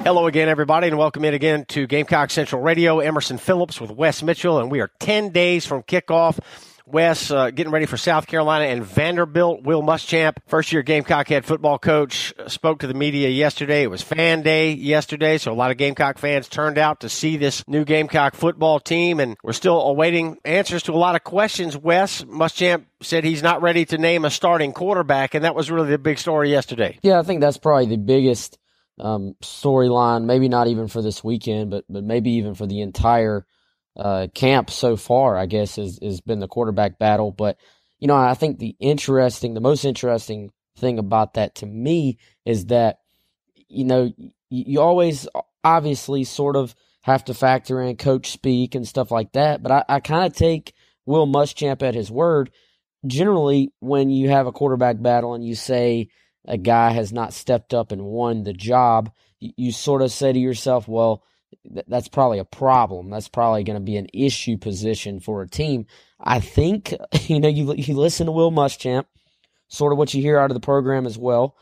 Hello again, everybody, and welcome in again to Gamecock Central Radio. Emerson Phillips with Wes Mitchell, and we are 10 days from kickoff. Wes getting ready for South Carolina and Vanderbilt. Will Muschamp, first-year Gamecock head football coach, spoke to the media yesterday. It was fan day yesterday, so a lot of Gamecock fans turned out to see this new Gamecock football team, and we're still awaiting answers to a lot of questions. Wes, Muschamp said he's not ready to name a starting quarterback, and that was really the big story yesterday. Yeah, I think that's probably the biggest storyline, maybe not even for this weekend, but maybe even for the entire camp so far, I guess, has been the quarterback battle. But, you know, I think the most interesting thing about that to me is that, you know, you always obviously sort of have to factor in coach speak and stuff like that. But I kind of take Will Muschamp at his word. Generally, when you have a quarterback battle and you say a guy has not stepped up and won the job, you sort of say to yourself, well, that's probably a problem. That's probably going to be an issue position for a team. I think, you know, you listen to Will Muschamp, sort of what you hear out of the program as well.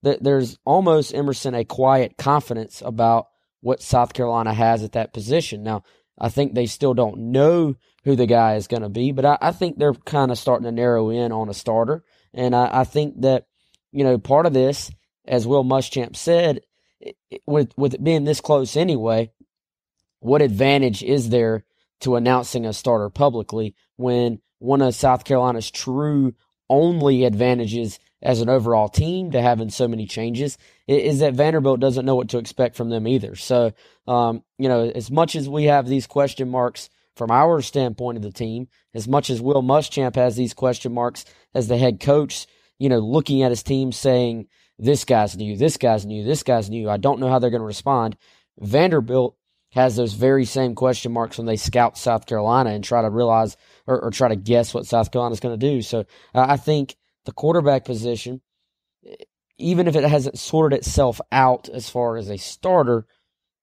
There's almost, Emerson, a quiet confidence about what South Carolina has at that position. Now, I think they still don't know who the guy is going to be, but I think they're kind of starting to narrow in on a starter. And I think that, you know, part of this, as Will Muschamp said, with it being this close anyway, what advantage is there to announcing a starter publicly when one of South Carolina's true only advantages as an overall team to having so many changes is that Vanderbilt doesn't know what to expect from them either. So, you know, as much as we have these question marks from our standpoint of the team, as much as Will Muschamp has these question marks as the head coach, you know, looking at his team saying, this guy's new, this guy's new, this guy's new, I don't know how they're going to respond. Vanderbilt has those very same question marks when they scout South Carolina and try to realize or try to guess what South Carolina's going to do. So I think the quarterback position, even if it hasn't sorted itself out as far as a starter,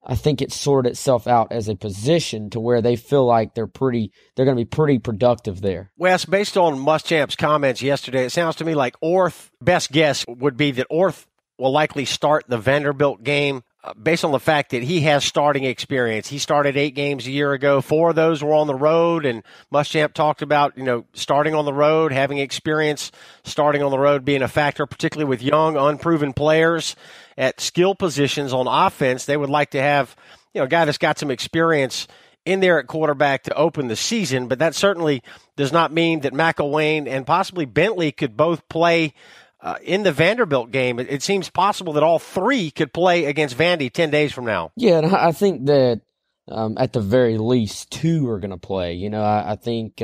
I think it's sorted itself out as a position to where they feel like they're going to be pretty productive there. Wes, based on Muschamp's comments yesterday, it sounds to me like Orth, best guess would be that Orth will likely start the Vanderbilt game based on the fact that he has starting experience. He started 8 games a year ago. 4 of those were on the road, and Muschamp talked about, you know, starting on the road, having experience starting on the road being a factor, particularly with young, unproven players at skill positions on offense. They would like to have, you know, a guy that's got some experience in there at quarterback to open the season, but that certainly does not mean that McElwain and possibly Bentley could both play in the Vanderbilt game. It seems possible that all 3 could play against Vandy 10 days from now. Yeah, and I think that at the very least 2 are going to play. You know, I think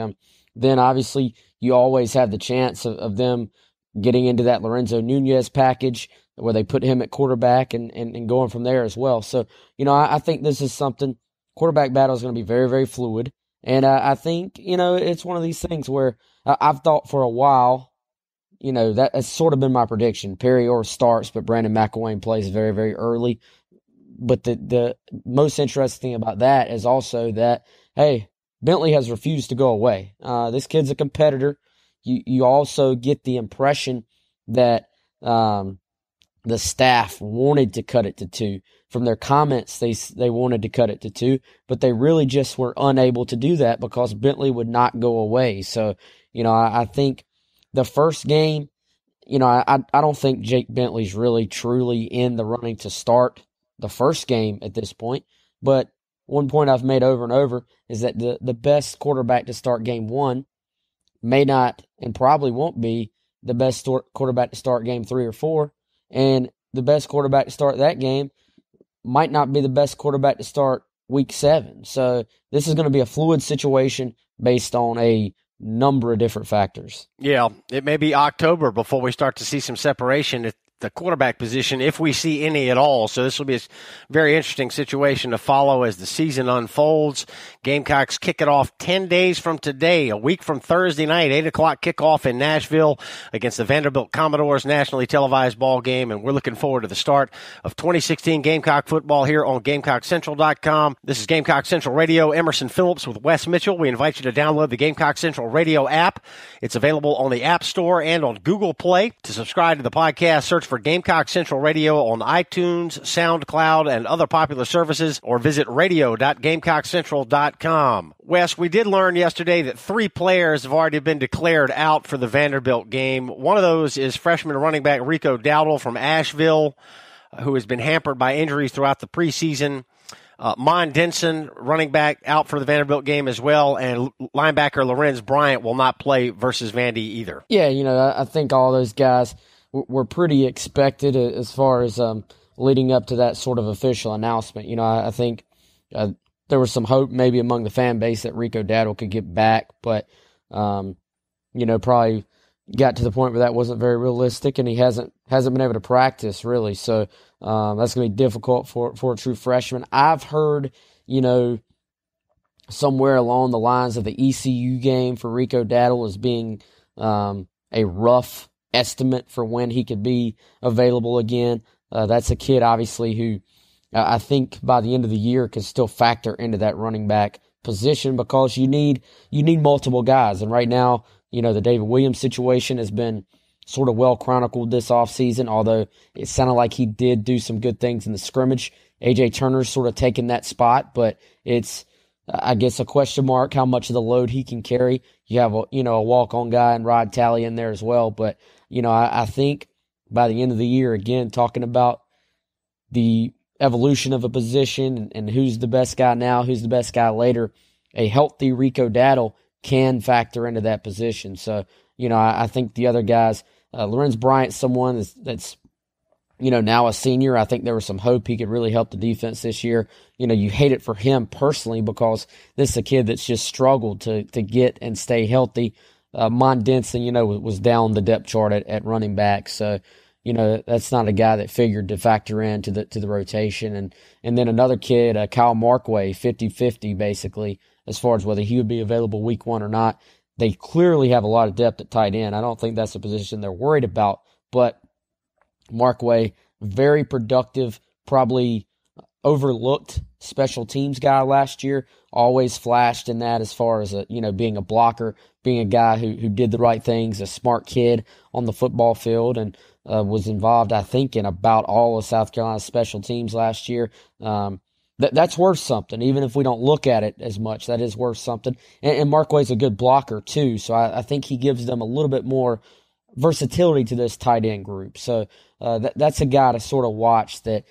then obviously you always have the chance of them getting into that Lorenzo Nunez package where they put him at quarterback and going from there as well. So, you know, I think this is something, quarterback battle is going to be very, very fluid. And I think, you know, it's one of these things where I've thought for a while, you know, that has sort of been my prediction. Perry Orr starts, but Brandon McElwain plays very, very early. But the most interesting thing about that is also that, hey, Bentley has refused to go away. This kid's a competitor. You also get the impression that the staff wanted to cut it to 2. From their comments, they wanted to cut it to 2, but they really just were unable to do that because Bentley would not go away. So, you know, I think the first game, you know, I don't think Jake Bentley's really truly in the running to start the first game at this point. But one point I've made over and over is that the best quarterback to start game 1 may not and probably won't be the best quarterback to start game 3 or 4. And the best quarterback to start that game might not be the best quarterback to start week 7. So this is going to be a fluid situation based on a number of different factors. Yeah, it may be October before we start to see some separation at the quarterback position, if we see any at all. So this will be a very interesting situation to follow as the season unfolds. Gamecocks kick it off 10 days from today, a week from Thursday night, 8 o'clock kickoff in Nashville against the Vanderbilt Commodores, nationally televised ball game, and we're looking forward to the start of 2016 Gamecock football here on GamecockCentral.com. This is Gamecock Central Radio. Emerson Phillips with Wes Mitchell. We invite you to download the Gamecock Central Radio app. It's available on the App Store and on Google Play. To subscribe to the podcast, search for Gamecock Central Radio on iTunes, SoundCloud, and other popular services, or visit radio.GamecockCentral.com. Wes, we did learn yesterday that 3 players have already been declared out for the Vanderbilt game. One of those is freshman running back Rico Dowdle from Asheville, who has been hampered by injuries throughout the preseason. Mon Denson, running back, out for the Vanderbilt game as well, and linebacker Lorenz Bryant will not play versus Vandy either. Yeah, I think all those guys were pretty expected as far as leading up to that sort of official announcement. I think there was some hope maybe among the fan base that Rico Dowdle could get back, but, probably got to the point where that wasn't very realistic, and he hasn't been able to practice really. So that's going to be difficult for a true freshman. I've heard, somewhere along the lines of the ECU game for Rico Dowdle as being a rough estimate for when he could be available again. That's a kid, obviously, who I think by the end of the year can still factor into that running back position because you need multiple guys. And right now, the David Williams situation has been sort of well chronicled this offseason, although it sounded like he did do some good things in the scrimmage. A.J. Turner's sort of taken that spot, but it's, I guess, a question mark how much of the load he can carry. You have a walk-on guy and Rod Talley in there as well. But, I think by the end of the year, again, talking about the evolution of a position and who's the best guy now, who's the best guy later, a healthy Rico Dowdle can factor into that position. So, I think the other guys, Lorenz Bryant, someone that's now a senior. I think there was some hope he could really help the defense this year. You hate it for him personally because this is a kid that's just struggled to get and stay healthy. Mon Denson, was down the depth chart at running back. So, that's not a guy that figured to factor into the rotation. And then another kid, Kyle Markway, 50-50 basically, as far as whether he would be available week 1 or not. They clearly have a lot of depth at tight end. I don't think that's a position they're worried about, but Markway, very productive, probably overlooked special teams guy last year, always flashed in that as far as being a blocker, being a guy who did the right things, a smart kid on the football field, and was involved, I think, in about all of South Carolina's special teams last year. That's worth something, even if we don't look at it as much. That is worth something. And Markway's a good blocker, too, so I think he gives them a little bit more versatility to this tight end group. So that's a guy to sort of watch that,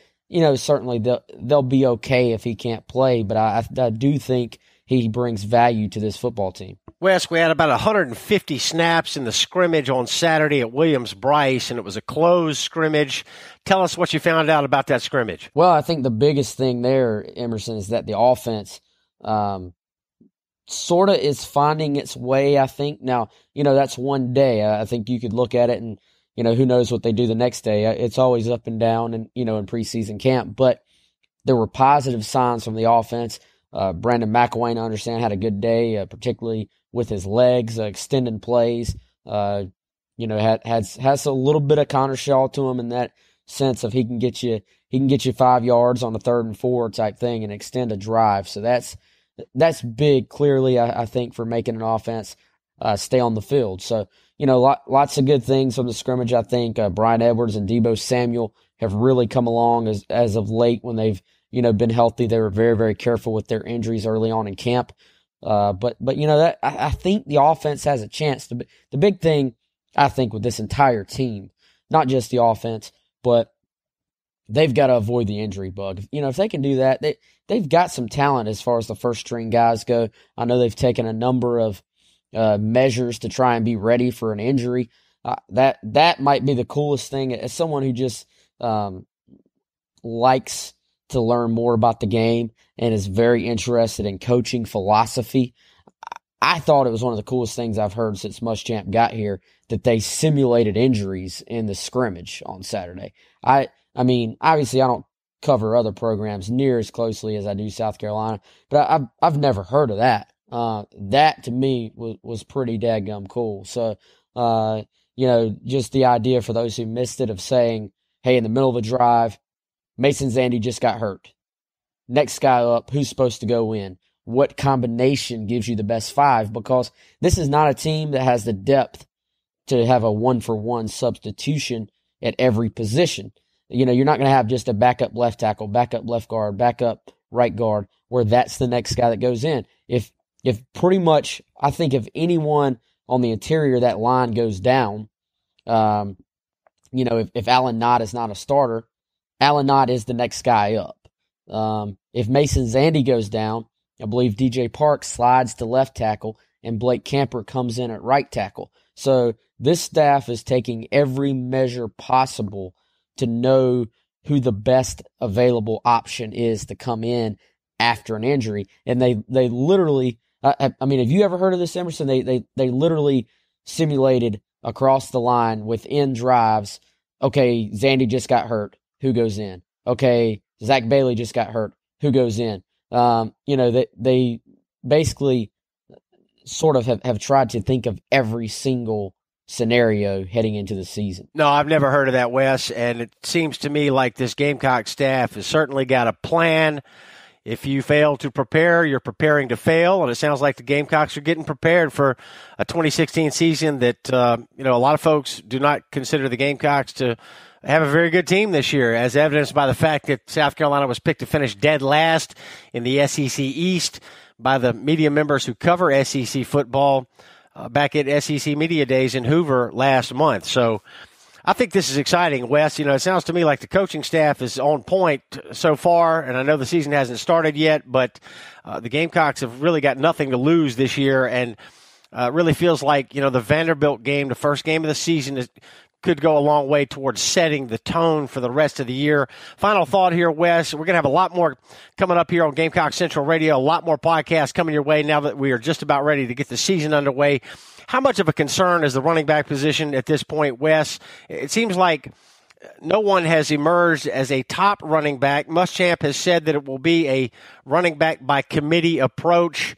certainly they'll be okay if he can't play, but I do think he brings value to this football team. Wes, we had about 150 snaps in the scrimmage on Saturday at Williams-Brice, and it was a closed scrimmage. Tell us what you found out about that scrimmage. Well, I think the biggest thing there, Emerson, is that the offense sort of is finding its way, I think. Now, that's one day. I think you could look at it and, who knows what they do the next day. It's always up and down and, in preseason camp. But there were positive signs from the offense. Brandon McElwain, I understand, had a good day, particularly with his legs, extending plays. Has a little bit of Connor Shaw to him in that sense of he can get you 5 yards on a 3rd and 4 type thing and extend a drive. So that's big, clearly, I think, for making an offense stay on the field. So, lots of good things from the scrimmage, I think. Brian Edwards and Deebo Samuel have really come along as of late when they've, been healthy. They were very, very careful with their injuries early on in camp. But that I think the offense has a chance. The big thing, I think, with this entire team, not just the offense, but they've got to avoid the injury bug. If they can do that, they've got some talent as far as the first string guys go. I know they've taken a number of measures to try and be ready for an injury. That might be the coolest thing. As someone who just likes to learn more about the game and is very interested in coaching philosophy, I thought it was one of the coolest things I've heard since Muschamp got here that they simulated injuries in the scrimmage on Saturday. I mean, obviously I don't cover other programs near as closely as I do South Carolina, but I've never heard of that. That to me was pretty daggum cool. So, just the idea for those who missed it of saying, hey, in the middle of a drive, Mason Zandy just got hurt. Next guy up, who's supposed to go in? What combination gives you the best 5? Because this is not a team that has the depth to have a 1-for-1 substitution at every position. You're not going to have just a backup left tackle, backup left guard, backup right guard, where that's the next guy that goes in. If pretty much, I think if anyone on the interior of that line goes down, if Alan Knott is not a starter, Alan Knott is the next guy up. If Mason Zandy goes down, I believe DJ Park slides to left tackle and Blake Camper comes in at right tackle. So this staff is taking every measure possible to know who the best available option is to come in after an injury. And they literally, have you ever heard of this, Emerson? They literally simulated across the line within drives. Okay, Zandy just got hurt. Who goes in? Okay, Zach Bailey just got hurt. Who goes in? They basically sort of have tried to think of every single scenario heading into the season. No, I've never heard of that, Wes, and it seems to me like this Gamecock staff has certainly got a plan. If you fail to prepare, you're preparing to fail, and it sounds like the Gamecocks are getting prepared for a 2016 season that, a lot of folks do not consider the Gamecocks to have a very good team this year, as evidenced by the fact that South Carolina was picked to finish dead last in the SEC East by the media members who cover SEC football back at SEC Media Days in Hoover last month. So I think this is exciting, Wes. It sounds to me like the coaching staff is on point so far, and I know the season hasn't started yet, but the Gamecocks have really got nothing to lose this year, and it really feels like, the Vanderbilt game, the first game of the season, could go a long way towards setting the tone for the rest of the year. Final thought here, Wes. We're going to have a lot more coming up here on Gamecock Central Radio, a lot more podcasts coming your way now that we are just about ready to get the season underway. How much of a concern is the running back position at this point, Wes? It seems like no one has emerged as a top running back. Muschamp has said that it will be a running back by committee approach.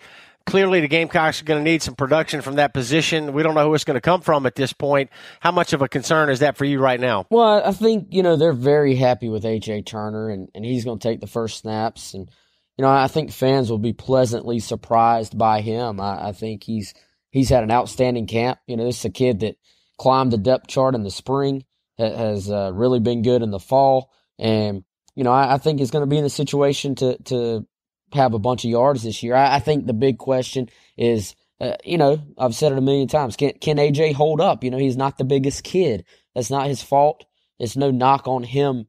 Clearly, the Gamecocks are going to need some production from that position. We don't know who it's going to come from at this point. How much of a concern is that for you right now? Well, I think, they're very happy with A.J. Turner, and he's going to take the first snaps. And, I think fans will be pleasantly surprised by him. I think he's had an outstanding camp. This is a kid that climbed the depth chart in the spring, has really been good in the fall. And, I think he's going to be in a situation to have a bunch of yards this year. I think the big question is, I've said it a million times, can AJ hold up? He's not the biggest kid. That's not his fault. It's no knock on him,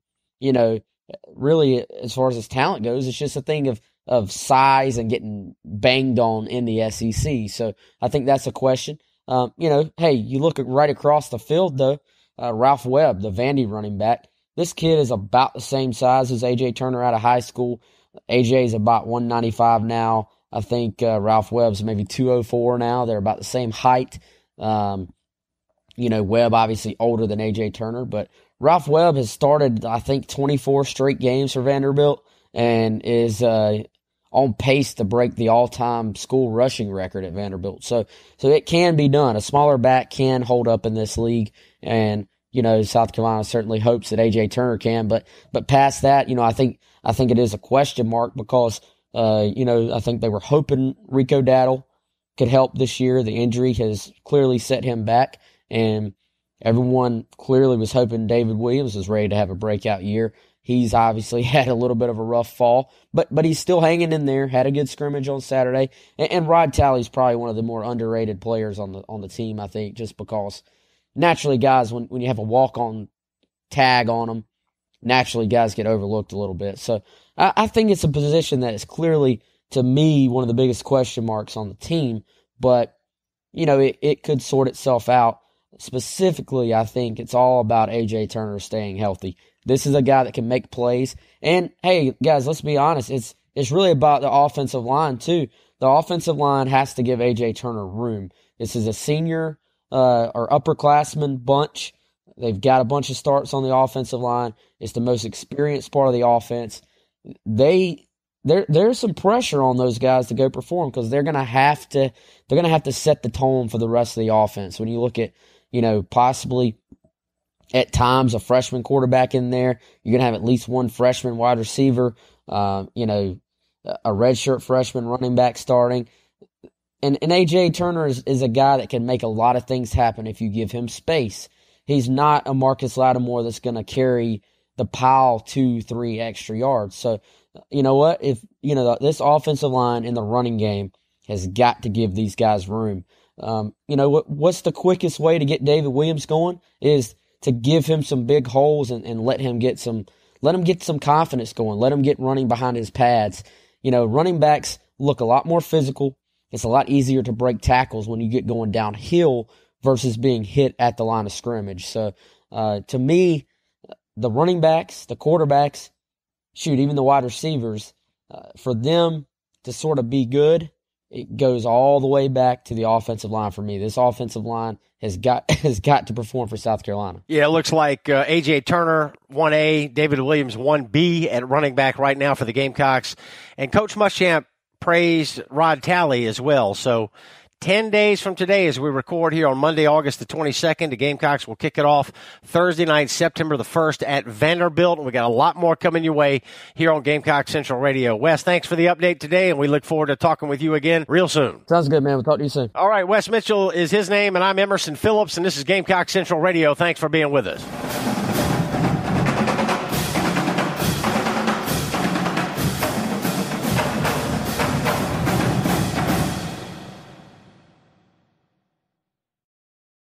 really, as far as his talent goes. It's just a thing of size and getting banged on in the SEC. So I think that's a question. Hey, you look right across the field, though, Ralph Webb, the Vandy running back, this kid is about the same size as A.J. Turner out of high school. AJ is about 195 now. I think Ralph Webb's maybe 204 now. They're about the same height. Webb obviously older than AJ Turner, but Ralph Webb has started, I think, 24 straight games for Vanderbilt and is on pace to break the all-time school rushing record at Vanderbilt. So it can be done. A smaller back can hold up in this league, and South Carolina certainly hopes that AJ Turner can. But past that, I think it is a question mark because, I think they were hoping Rico Dowdle could help this year. The injury has clearly set him back, and everyone clearly was hoping David Williams was ready to have a breakout year. He's obviously had a little bit of a rough fall, but he's still hanging in there, had a good scrimmage on Saturday. And Rod Talley's probably one of the more underrated players on the team, I think, just because naturally, guys, when you have a walk-on tag on them, naturally guys get overlooked a little bit. So I think it's a position that is clearly, to me, one of the biggest question marks on the team. But, it could sort itself out. Specifically, I think it's all about A.J. Turner staying healthy. This is a guy that can make plays. And, hey, guys, let's be honest. It's really about the offensive line, too. The offensive line has to give A.J. Turner room. This is a senior or upperclassman bunch. They've got a bunch of starts on the offensive line. It's the most experienced part of the offense. There's some pressure on those guys to go perform because they're gonna have to set the tone for the rest of the offense. When you look at, possibly at times a freshman quarterback in there, you're gonna have at least one freshman wide receiver, a redshirt freshman running back starting. And A.J. Turner is a guy that can make a lot of things happen if you give him space. he's not a Marcus Lattimore that's going to carry the pile 2-3 extra yards. So, you know what? If, this offensive line in the running game has got to give these guys room. What's the quickest way to get David Williams going is to give him some big holes and let him get some confidence going. Let him get running behind his pads. Running backs look a lot more physical. It's a lot easier to break tackles when you get going downhill versus being hit at the line of scrimmage. So, to me, the running backs, the quarterbacks, even the wide receivers, for them to sort of be good, it goes all the way back to the offensive line for me. This offensive line has got to perform for South Carolina. Yeah, it looks like A.J. Turner, 1A, David Williams, 1B at running back right now for the Gamecocks. And Coach Muschamp praised Rod Talley as well. So 10 days from today as we record here on Monday, August the 22nd, the Gamecocks will kick it off Thursday night, September the 1st at Vanderbilt. We got a lot more coming your way here on Gamecock Central Radio. Wes, thanks for the update today, and we look forward to talking with you again real soon. Sounds good, man. We'll talk to you soon. All right, Wes Mitchell is his name, and I'm Emerson Phillips, and this is Gamecock Central Radio. Thanks for being with us.